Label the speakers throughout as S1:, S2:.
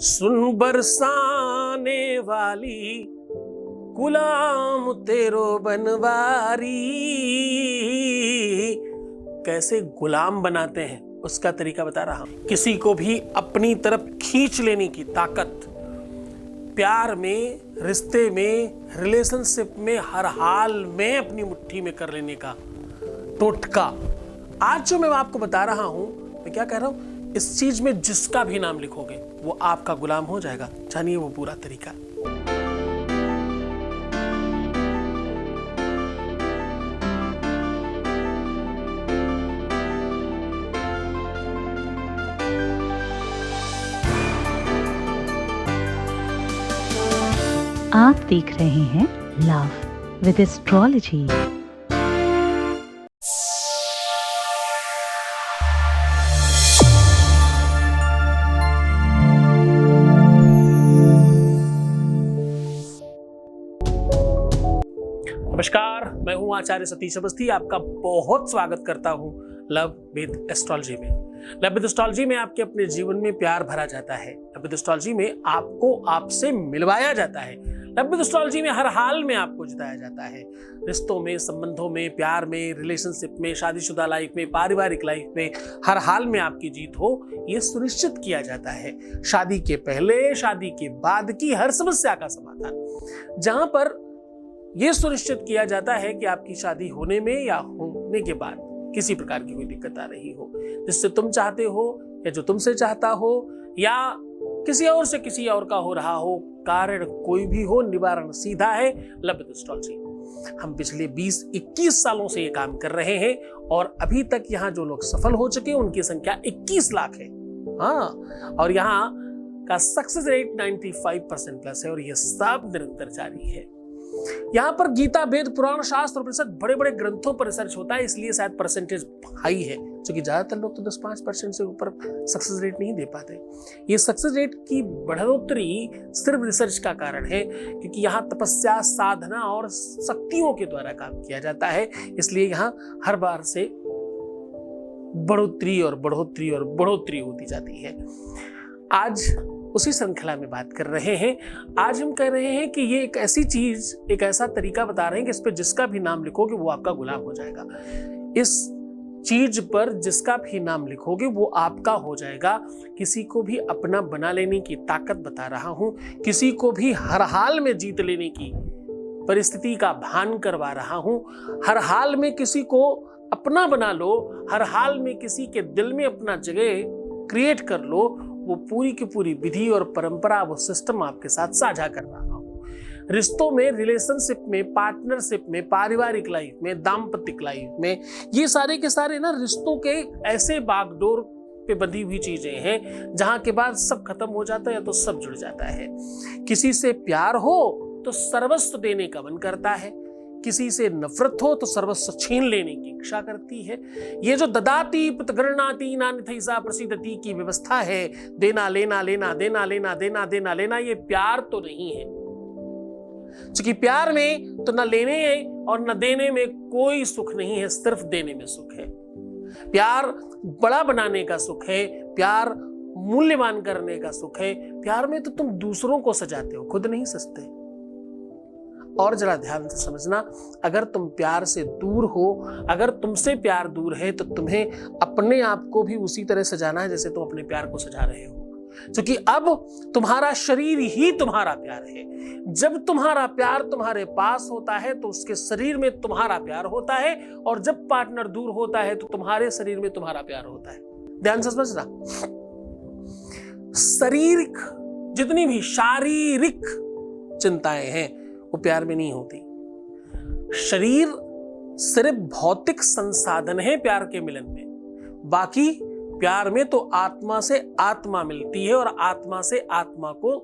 S1: सुन बरसाने वाली गुलाम तेरो बनवारी। कैसे गुलाम बनाते हैं उसका तरीका बता रहा हूं। किसी को भी अपनी तरफ खींच लेने की ताकत, प्यार में, रिश्ते में, रिलेशनशिप में, हर हाल में अपनी मुट्ठी में कर लेने का टोटका। आज जो मैं आपको बता रहा हूं, मैं क्या कह रहा हूं, इस चीज में जिसका भी नाम लिखोगे वो आपका गुलाम हो जाएगा। जानिए वो पूरा तरीका।
S2: आप देख रहे हैं लव विद एस्ट्रोलॉजी।
S1: नमस्कार, मैं हूं आचार्य सतीश अवस्थी। आपका बहुत स्वागत करता हूं लव विद एस्ट्रोलॉजी में। लव विद एस्ट्रोलॉजी में आपके अपने जीवन में प्यार भरा जाता है। लव विद एस्ट्रोलॉजी में आपको आपसे मिलवाया जाता है। लव विद एस्ट्रोलॉजी में हर हाल में आपको जिताया जाता है। रिश्तों में, संबंधों में, प्यार में, रिलेशनशिप में, शादीशुदा लाइफ में, पारिवारिक लाइफ में, हर हाल में आपकी जीत हो, यह सुनिश्चित किया जाता है। शादी के पहले, शादी के बाद की हर समस्या का समाधान, जहां पर यह सुनिश्चित किया जाता है कि आपकी शादी होने में या होने के बाद किसी प्रकार की कोई दिक्कत आ रही हो, जिससे तुम चाहते हो या जो तुमसे चाहता हो या किसी और से किसी और का हो रहा हो, कारण कोई भी हो, निवारण सीधा है लव विद एस्ट्रोलॉजी। हम पिछले 20-21 सालों से ये काम कर रहे हैं और अभी तक यहाँ जो लोग सफल हो चुके हैं उनकी संख्या 21 लाख है। हाँ, और यहाँ का सक्सेस रेट 95% प्लस है और ये सब निरंतर जारी है। यहाँ पर गीता, वेद, पुराण, शास्त्र, उपनिषद, बड़े बड़े ग्रंथों पर रिसर्च होता है, इसलिए शायद परसेंटेज हाई है, क्योंकि ज्यादातर लोग तो 10-5% से ऊपर सक्सेस रेट नहीं दे पाते। ये सक्सेस रेट की बढ़ोतरी सिर्फ रिसर्च का कारण है, क्योंकि यहाँ तपस्या, साधना और शक्तियों के द्वारा काम किया जाता है, इसलिए यहाँ हर बार से बढ़ोतरी और बढ़ोतरी और बढ़ोतरी होती जाती है। आज उसी श्रृंखला में बात कर रहे हैं। आज हम कह रहे हैं कि ये एक ऐसी चीज, एक ऐसा तरीका बता रहे हैं कि इस पे जिसका भी नाम लिखोगे वो आपका गुलाम हो जाएगा। इस चीज पर जिसका भी नाम लिखोगे वो आपका हो जाएगा। किसी को भी अपना बना लेने की ताकत बता रहा हूं, किसी को भी हर हाल में जीत लेने की परिस्थिति का भान करवा रहा हूं। हर हाल में किसी को अपना बना लो, हर हाल में किसी के दिल में अपना जगह क्रिएट कर लो, वो पूरी की पूरी विधि और परंपरा, वो सिस्टम आपके साथ साझा कर रहा हूं। रिश्तों में, रिलेशनशिप में, पार्टनरशिप में, पारिवारिक लाइफ में, दाम्पत्य लाइफ में, ये सारे के सारे ना रिश्तों के ऐसे बागडोर पे बंधी हुई चीजें हैं जहां के बाद सब खत्म हो जाता है या तो सब जुड़ जाता है। किसी से प्यार हो तो सर्वस्व देने का मन करता है, किसी से नफरत हो तो सर्वस्व छीन लेने की इच्छा करती है। ये जो ददाती गणनाती नान्यथैसा प्रसिद्धति की व्यवस्था है, देना लेना लेना देना लेना देना देना लेना, ये प्यार तो नहीं है। क्योंकि प्यार में तो न लेने और न देने में कोई सुख नहीं है, सिर्फ देने में सुख है। प्यार बड़ा बनाने का सुख है, प्यार मूल्यवान करने का सुख है। प्यार में तो तुम दूसरों को सजाते हो, खुद नहीं सजते। और जरा ध्यान से समझना, अगर तुम प्यार से दूर हो, अगर तुमसे प्यार दूर है, तो तुम्हें अपने आप को भी उसी तरह सजाना है जैसे तुम अपने प्यार को सजा रहे हो। क्योंकि अब तुम्हारा शरीर ही तुम्हारा प्यार है। जब तुम्हारा प्यार तुम्हारे पास होता है तो उसके शरीर में तुम्हारा प्यार होता है, और जब पार्टनर दूर होता है तो तुम्हारे शरीर में तुम्हारा प्यार होता है। ध्यान से समझना, शारीरिक, जितनी भी शारीरिक चिंताएं हैं वो प्यार में नहीं होती। शरीर सिर्फ भौतिक संसाधन है प्यार के मिलन में, बाकी प्यार में तो आत्मा से आत्मा मिलती है और आत्मा से आत्मा को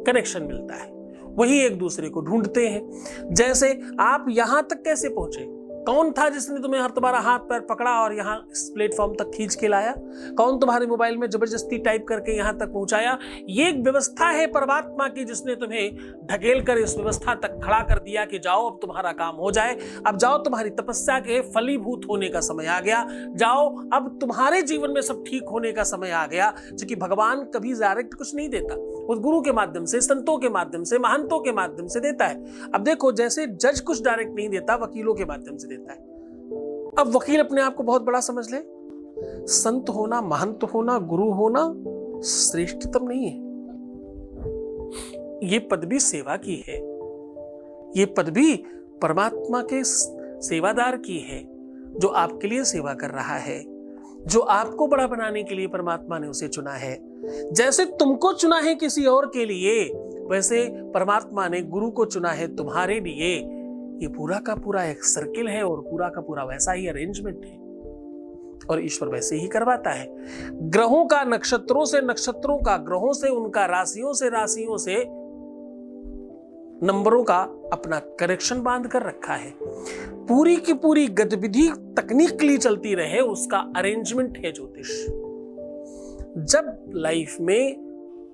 S1: कनेक्शन मिलता है। वही एक दूसरे को ढूंढते हैं। जैसे आप यहां तक कैसे पहुंचे, कौन था जिसने तुम्हें हर तुम्हारा हाथ पैर पकड़ा और यहाँ इस प्लेटफॉर्म तक खींच के लाया? कौन तुम्हारे मोबाइल में जबरदस्ती टाइप करके यहाँ तक पहुंचाया? ये एक व्यवस्था है परमात्मा की, जिसने तुम्हें ढकेल कर इस व्यवस्था तक खड़ा कर दिया कि जाओ अब तुम्हारा काम हो जाए, अब जाओ तुम्हारी तपस्या के फलीभूत होने का समय आ गया, जाओ अब तुम्हारे जीवन में सब ठीक होने का समय आ गया। क्योंकि भगवान कभी डायरेक्ट कुछ नहीं देता, उस गुरु के माध्यम से, संतों के माध्यम से, महंतों के माध्यम से देता है। अब देखो, जैसे जज कुछ डायरेक्ट नहीं देता, वकीलों के माध्यम से देता है। अब वकील अपने आप को बहुत बड़ा समझ ले, संत होना, महंत होना, गुरु होना श्रेष्ठतम नहीं है। ये पदवी सेवा की है, ये पदवी परमात्मा के सेवादार की है, जो आपके लिए सेवा कर रहा है, जो आपको बड़ा बनाने के लिए परमात्मा ने उसे चुना है। जैसे तुमको चुना है किसी और के लिए, वैसे परमात्मा ने गुरु को चुना है तुम्हारे लिए। ये पूरा का पूरा एक सर्किल है और पूरा का पूरा वैसा ही अरेंजमेंट है, और ईश्वर वैसे ही करवाता है। ग्रहों का नक्षत्रों से, नक्षत्रों का ग्रहों से, उनका राशियों से, राशियों से नंबरों का अपना कनेक्शन बांध कर रखा है। पूरी की पूरी गतिविधि तकनीकली चलती रहे, उसका अरेंजमेंट है ज्योतिष। जब लाइफ में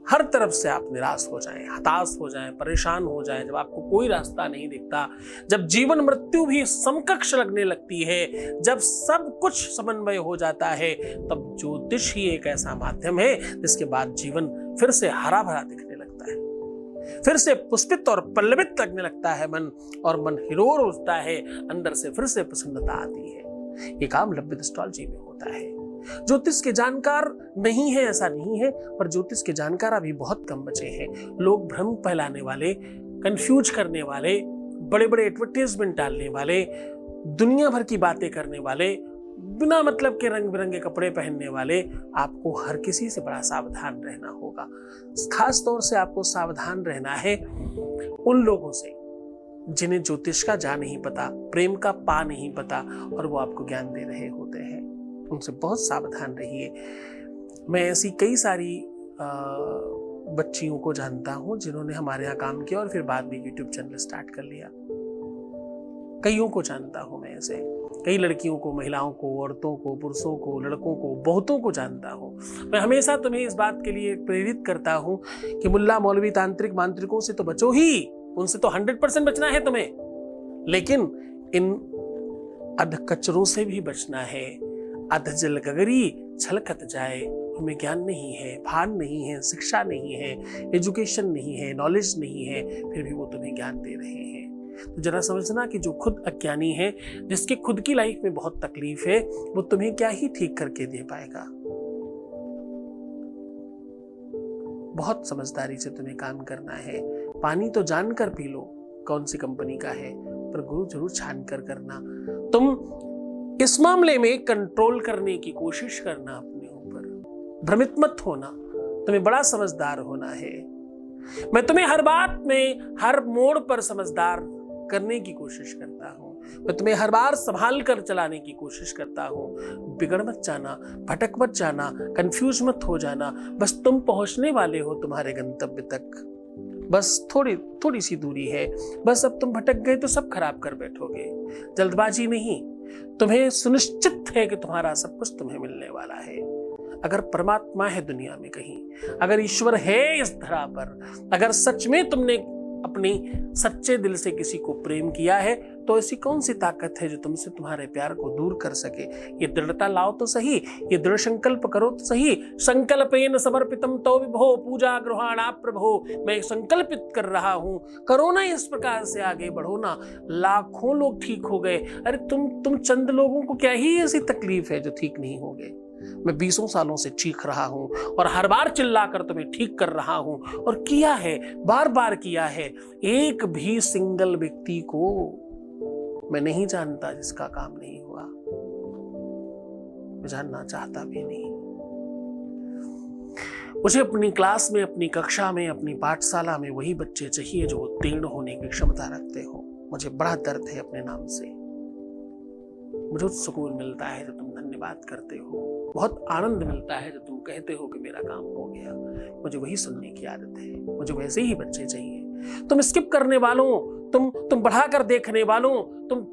S1: हर तरफ से आप निराश हो जाएं, हताश हो जाएं, परेशान हो जाएं, जब आपको कोई रास्ता नहीं दिखता, जब जीवन मृत्यु भी समकक्ष लगने लगती है, जब सब कुछ समन्वय हो जाता है, तब ज्योतिष ही एक ऐसा माध्यम है जिसके बाद जीवन फिर से हरा भरा दिखने लगता है, फिर से पुष्पित और पल्लवित लगने लगता है मन, और मन हिरोर उठता है, अंदर से फिर से प्रसन्नता आती है। ये काम लब्ध एस्ट्रोलॉजी में होता है। ज्योतिष के जानकार नहीं है ऐसा नहीं है, पर ज्योतिष के जानकार अभी बहुत कम बचे हैं। लोग भ्रम फैलाने वाले, कंफ्यूज करने वाले, बड़े बड़े एडवर्टाइजमेंट डालने वाले, दुनिया भर की बातें करने वाले, बिना मतलब के रंग बिरंगे कपड़े पहनने वाले, आपको हर किसी से बड़ा सावधान रहना होगा। खास तौर से आपको सावधान रहना है उन लोगों से जिन्हें ज्योतिष का जा नहीं पता, प्रेम का पा नहीं पता, और वो आपको ज्ञान दे रहे होते हैं। उनसे बहुत सावधान रहिए। मैं ऐसी कई सारी बच्चियों को जानता हूं जिन्होंने हमारे यहाँ काम किया और फिर बाद में यूट्यूब चैनल स्टार्ट कर लिया। कईयों को जानता हूं मैं, ऐसे कई लड़कियों को, महिलाओं को, औरतों को, पुरुषों को, लड़कों को, बहुतों को जानता हूं। मैं हमेशा तुम्हें इस बात के लिए प्रेरित करता हूं कि मुल्ला मौलवी तांत्रिक मांत्रिकों से तो बचो ही, उनसे तो 100% बचना है तुम्हें, लेकिन इन अधकचरों से भी बचना है। अध जल गगरी छलकत जाए, उनमें ज्ञान नहीं है, भान नहीं है, शिक्षा नहीं है, एजुकेशन नहीं है, नॉलेज नहीं है, फिर भी वो तुम्हें ज्ञान दे रहे हैं। तो जरा समझना कि जो खुद अज्ञानी है, जिसके खुद की लाइफ में बहुत तकलीफ है, वो तुम्हें क्या ही ठीक करके दे पाएगा। बहुत समझदारी से तुम्हें काम करना है। पानी तो जानकर पी लो कौन सी कंपनी का है, पर गुरु जरूर छान कर करना। तुम इस मामले में कंट्रोल करने की कोशिश करना अपने ऊपर, भ्रमित मत होना, तुम्हें बड़ा समझदार होना है। मैं तुम्हें हर बात में, हर मोड़ पर समझदार करने की कोशिश करता हूं। मैं तुम्हें हर बार संभाल कर चलाने की कोशिश करता हूं। बिगड़ मत जाना, भटक मत जाना, कंफ्यूज मत हो जाना। बस तुम पहुंचने वाले हो तुम्हारे गंतव्य तक, बस थोड़ी सी दूरी है। बस अब तुम भटक गए तो सब खराब कर बैठोगे। जल्दबाजी नहीं, तुम्हें सुनिश्चित है कि तुम्हारा सब कुछ तुम्हें मिलने वाला है। अगर परमात्मा है दुनिया में कहीं, अगर ईश्वर है इस धरा पर, अगर सच में तुमने अपनी सच्चे दिल से किसी को प्रेम किया है, तो ऐसी कौन सी ताकत है जो तुमसे तुम्हारे प्यार को दूर कर सके। ये दृढ़ता लाओ तो सही, ये दृढ़ संकल्प करो तो सही। संकल्पेन समर्पितम तो विभो पूजा गृहाणा प्रभो। मैं संकल्पित कर रहा हूं, करो ना इस प्रकार से, आगे बढ़ो ना। लाखों लोग ठीक हो गए, अरे तुम चंद लोगों को क्या ही ऐसी तकलीफ है जो ठीक नहीं हो गए। मैं 20 सालों से चीख रहा हूं और हर बार चिल्लाकर तुम्हें ठीक कर रहा हूं, और किया है, बार बार किया है। एक भी सिंगल व्यक्ति को मैं नहीं जानता जिसका काम नहीं हुआ, मैं जानना चाहता भी नहीं। मुझे अपनी क्लास में, अपनी कक्षा में, अपनी पाठशाला में वही बच्चे चाहिए जो उत्तीर्ण होने की क्षमता रखते हो। मुझे बड़ा दर्द है अपने नाम से, मुझे सुकून मिलता है जब तुम धन्यवाद करते हो, बहुत आनंद मिलता है जब तुम कहते हो कि मेरा काम हो गया। मुझे वही सुनने की आदत है, मुझे वैसे ही बच्चे चाहिए। तुम स्किप करने वालों, तुम बढ़ाकर देखने वालों,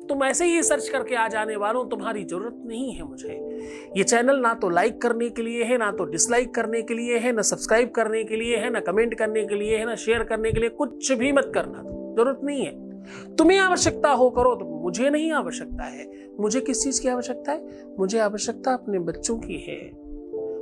S1: तुम ऐसे ही सर्च करके आ जाने वालों, तुम्हारी जरूरत नहीं है मुझे। ये चैनल ना तो लाइक करने के लिए है, ना तो डिसलाइक करने के लिए है, ना सब्सक्राइब करने के लिए है, ना कमेंट करने के लिए है, ना शेयर करने के लिए, कुछ भी मत करना, जरूरत नहीं है। तुम्हें आवश्यकता हो करो, तो मुझे नहीं आवश्यकता है। मुझे किस चीज की आवश्यकता है? मुझे आवश्यकता अपने बच्चों की है।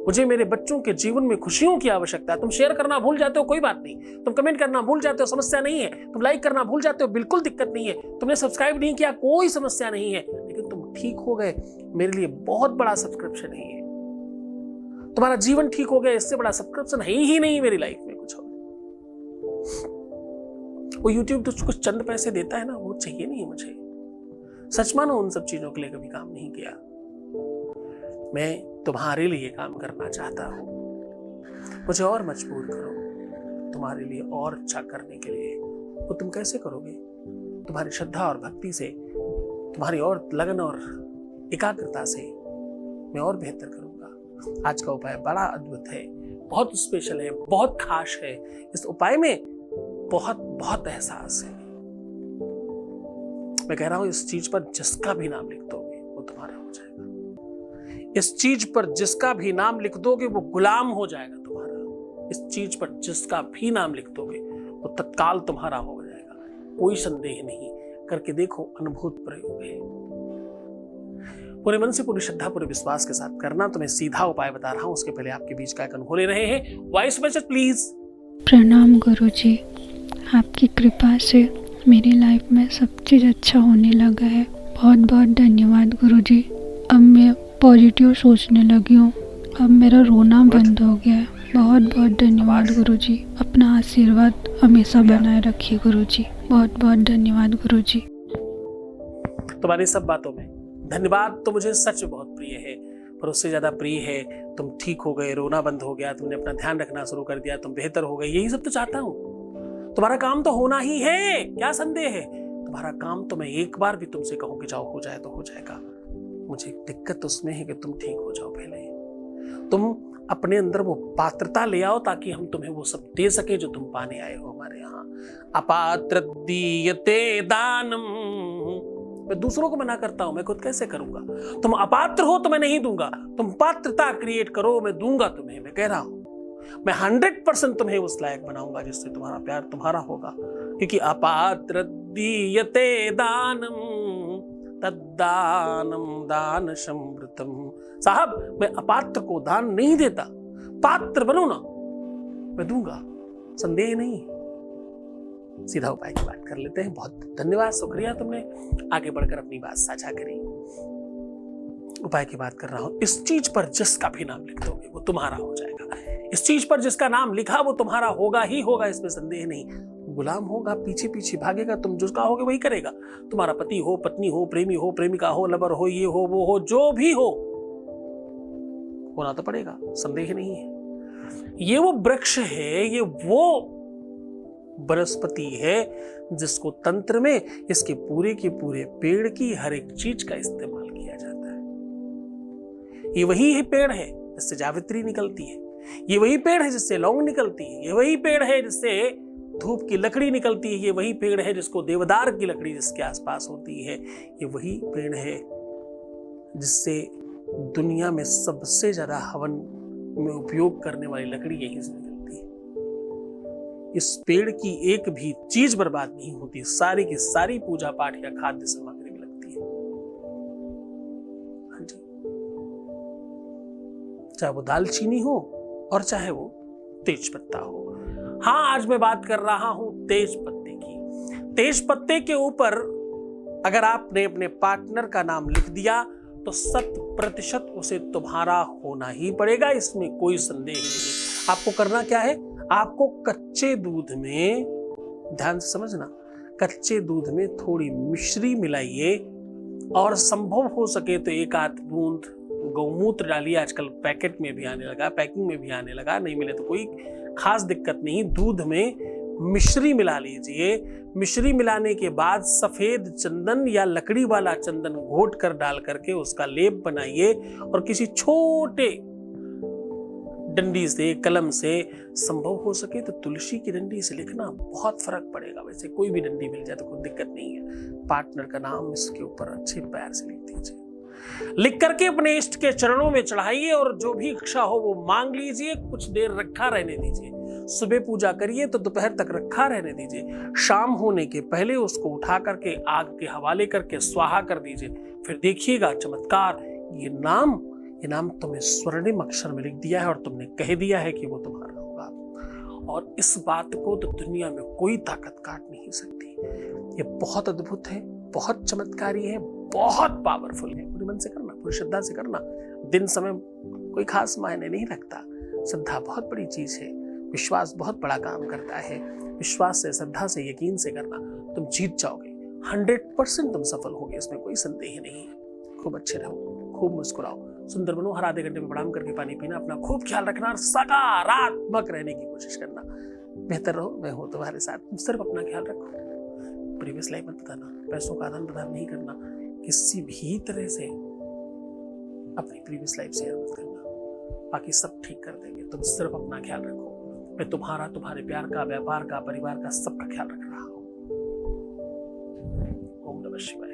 S1: मुझे मेरे बच्चों के जीवन में खुशियों की आवश्यकता है। तुम शेयर करना भूल जाते हो, कोई बात नहीं। तुम कमेंट करना भूल जाते हो, समस्या नहीं है। तुम लाइक करना भूल जाते हो, बिल्कुल दिक्कत नहीं है। तुमने सब्सक्राइब नहीं किया, कोई समस्या नहीं है। लेकिन तुम ठीक हो गए, मेरे लिए बहुत बड़ा सब्सक्रिप्शन है ये। तुम्हारा जीवन ठीक हो गया, इससे बड़ा सब्सक्रिप्शन है ही नहीं मेरी लाइफ में कुछ और। वो YouTube तो कुछ चंद पैसे देता है ना, वो चाहिए नहीं मुझे। सच मानो उन सब चीजों के लिए कभी काम नहीं किया। मैं तुम्हारे लिए काम करना चाहता हूं। मुझे और मजबूर करो तुम्हारे लिए और अच्छा करने के लिए। वो तुम कैसे करोगे? तुम्हारी श्रद्धा और भक्ति से, तुम्हारी और लगन और एकाग्रता से मैं और बेहतर करूंगा। आज का उपाय बड़ा अद्भुत है, बहुत स्पेशल है, बहुत खास है। इस उपाय में बहुत बहुत एहसास है। मैं कह रहा हूं, इस चीज पर जिसका भी नाम लिख दोगे वो तुम्हारा हो जाएगा। इस चीज पर जिसका भी नाम लिख दोगे वो गुलाम हो जाएगा तुम्हारा। इस चीज पर जिसका भी नाम लिख दोगे वो तत्काल तुम्हारा हो जाएगा, कोई संदेह नहीं। करके देखो, अनुभूत प्रयोग है। पूरे मन से, पूरी श्रद्धा, पूरे विश्वास के साथ करना। तो मैं सीधा उपाय बता रहा हूं, उसके पहले आपके बीच का आइकन खोले रहे हैं। Voice message please.
S3: प्रणाम गुरुजी, आपकी कृपा से मेरी लाइफ में सब चीज़ अच्छा होने लगा है। बहुत बहुत धन्यवाद गुरुजी। अब मैं पॉजिटिव सोचने लगी हूँ। अब मेरा रोना बंद हो गया है। बहुत बहुत धन्यवाद गुरुजी। अपना आशीर्वाद हमेशा बनाए रखिए गुरुजी। बहुत बहुत धन्यवाद गुरुजी।
S1: तुम्हारी सब बातों में धन्यवाद तो मुझे सच में बहुत प्रिय है, पर उससे ज्यादा प्रिय है तुम ठीक हो गए, रोना बंद हो गया, तुमने अपना ध्यान रखना शुरू कर दिया, तुम बेहतर हो गए। यही सब तो चाहता हूँ। तुम्हारा काम तो होना ही है, क्या संदेह है? तुम्हारा काम तो मैं एक बार भी तुमसे कहूँ कि जाओ, हो जाए तो हो जाएगा। मुझे दिक्कत उसमें है कि तुम ठीक हो जाओ। पहले तुम अपने अंदर वो पात्रता ले आओ, ताकि हम तुम्हें वो सब दे सके जो तुम पाने आए हो हमारे यहाँ। अपात्र दीयते दानम। मैं दूसरों को मना करता हूं, मैं खुद कैसे करूंगा? तुम अपात्र हो तो मैं नहीं दूंगा। तुम पात्रता क्रिएट करो, मैं दूंगा तुम्हें। मैं कह रहा हूं, मैं 100% तुम्हें उस लायक बनाऊंगा जिससे तुम्हारा प्यार तुम्हारा होगा। क्योंकि अपात्र दीयते दानम तद्दानम दान समृतम। साहब, मैं अपात्र को दान नहीं देता। पात्र बनो ना, मैं दूंगा, संदेह नहीं। सीधा उपाय की बात कर लेते हैं। बहुत धन्यवाद, शुक्रिया, तुमने आगे बढ़कर अपनी बात साझा करी। उपाय की बात कर रहा हूं। इस चीज पर जिसका भी नाम लिख दोगे वो तुम्हारा हो जाएगा। इस चीज पर जिसका नाम लिखा वो तुम्हारा होगा ही होगा, इसमें संदेह नहीं। गुलाम होगा, पीछे पीछे भागेगा, तुम जो कहोगे वही करेगा। तुम्हारा पति हो, पत्नी हो, प्रेमी हो, प्रेमिका हो, लवर हो, ये हो, वो हो, जो भी हो, होना तो पड़ेगा, संदेह नहीं है। ये वो वृक्ष है, ये वो बृहस्पति है जिसको तंत्र में इसके पूरे के पूरे पेड़ की हर एक चीज का इस्तेमाल किया जाता है। ये वही है पेड़ है जिससे जावित्री निकलती है। ये वही पेड़ है जिससे लौंग निकलती है। ये वही पेड़ है जिससे धूप की लकड़ी निकलती है। ये वही पेड़ है जिसको देवदार की लकड़ी जिसके आसपास होती है। ये वही पेड़ है जिससे दुनिया में सबसे ज्यादा हवन में उपयोग करने वाली लकड़ी यही से निकलती है। इस पेड़ की एक भी चीज बर्बाद नहीं होती, सारी की सारी पूजा पाठ या खाद्य सामग्री में लगती है। हाँ जी, चाहे वो दालचीनी हो और चाहे वो तेज पत्ता हो। हाँ, आज मैं बात कर रहा हूं तेज पत्ते की। तेज पत्ते के ऊपर अगर आपने अपने पार्टनर का नाम लिख दिया तो 100% उसे तुम्हारा होना ही पड़ेगा, इसमें कोई संदेह नहीं। आपको करना क्या है? आपको कच्चे दूध में, ध्यान से समझना, कच्चे दूध में थोड़ी मिश्री मिलाइए और संभव हो सके तो 1 आध बूंद गौमूत्र डालिए। आजकल पैकेट में भी आने लगा, पैकिंग में भी आने लगा, नहीं मिले तो कोई खास दिक्कत नहीं। दूध में मिश्री मिला लीजिए। मिश्री मिलाने के बाद सफेद चंदन या लकड़ी वाला चंदन घोट कर डाल करके उसका लेप बनाइए और किसी छोटे डंडी से, कलम से, संभव हो सके तो तुलसी की डंडी से लिखना, बहुत फर्क पड़ेगा। वैसे कोई भी डंडी मिल जाए तो कोई दिक्कत नहीं है। पार्टनर का नाम इसके ऊपर अच्छे पैर से लिख दीजिए, लिख करके अपने इष्ट के चरणों में चढ़ाइए और जो भी इच्छा हो वो मांग लीजिए। कुछ देर रखा रहने दीजिए। सुबह पूजा करिए तो दोपहर तक रखा रहने दीजिए। शाम होने के पहले उसको उठा करके आग के हवाले करके स्वाहा कर दीजिए। फिर देखिएगा चमत्कार। ये नाम तुम्हें स्वर्णिम अक्षर में लिख दिया है और तुमने कह दिया है कि वो तुम्हारा होगा। और इस बात को तो दुनिया में कोई ताकत काट नहीं सकती। ये बहुत अद्भुत है, बहुत चमत्कारी है, बहुत पावरफुल है। पूरे मन से करना, पूरी श्रद्धा से करना। दिन समय कोई खास मायने नहीं रखता। श्रद्धा बहुत बड़ी चीज है। विश्वास बहुत बड़ा काम करता है। विश्वास से, श्रद्धा से, यकीन से करना, तुम जीत जाओगे। 100% तुम सफल होगे, इसमें कोई संदेह नहीं है। खूब अच्छे रहो, खूब मुस्कुराओ, सुंदर बनो। हर आधे घंटे में प्रणाम करके पानी पीना, अपना खूब ख्याल रखना और सकारात्मक रहने की कोशिश करना। बेहतर रहो, मैं हूं तुम्हारे साथ। तुम सिर्फ अपना ख्याल रखो। प्रीवियस लाइफ मत बताना, पैसों का आदान प्रदान नहीं करना, किसी भी तरह से अपनी प्रीवियस लाइफ शेयर मत करना। बाकी सब ठीक कर देंगे, तुम सिर्फ अपना ख्याल रखो। मैं तुम्हारा, तुम्हारे प्यार का, व्यापार का, परिवार का, सबका ख्याल रख रहा हूं। ओम नमः शिवाय।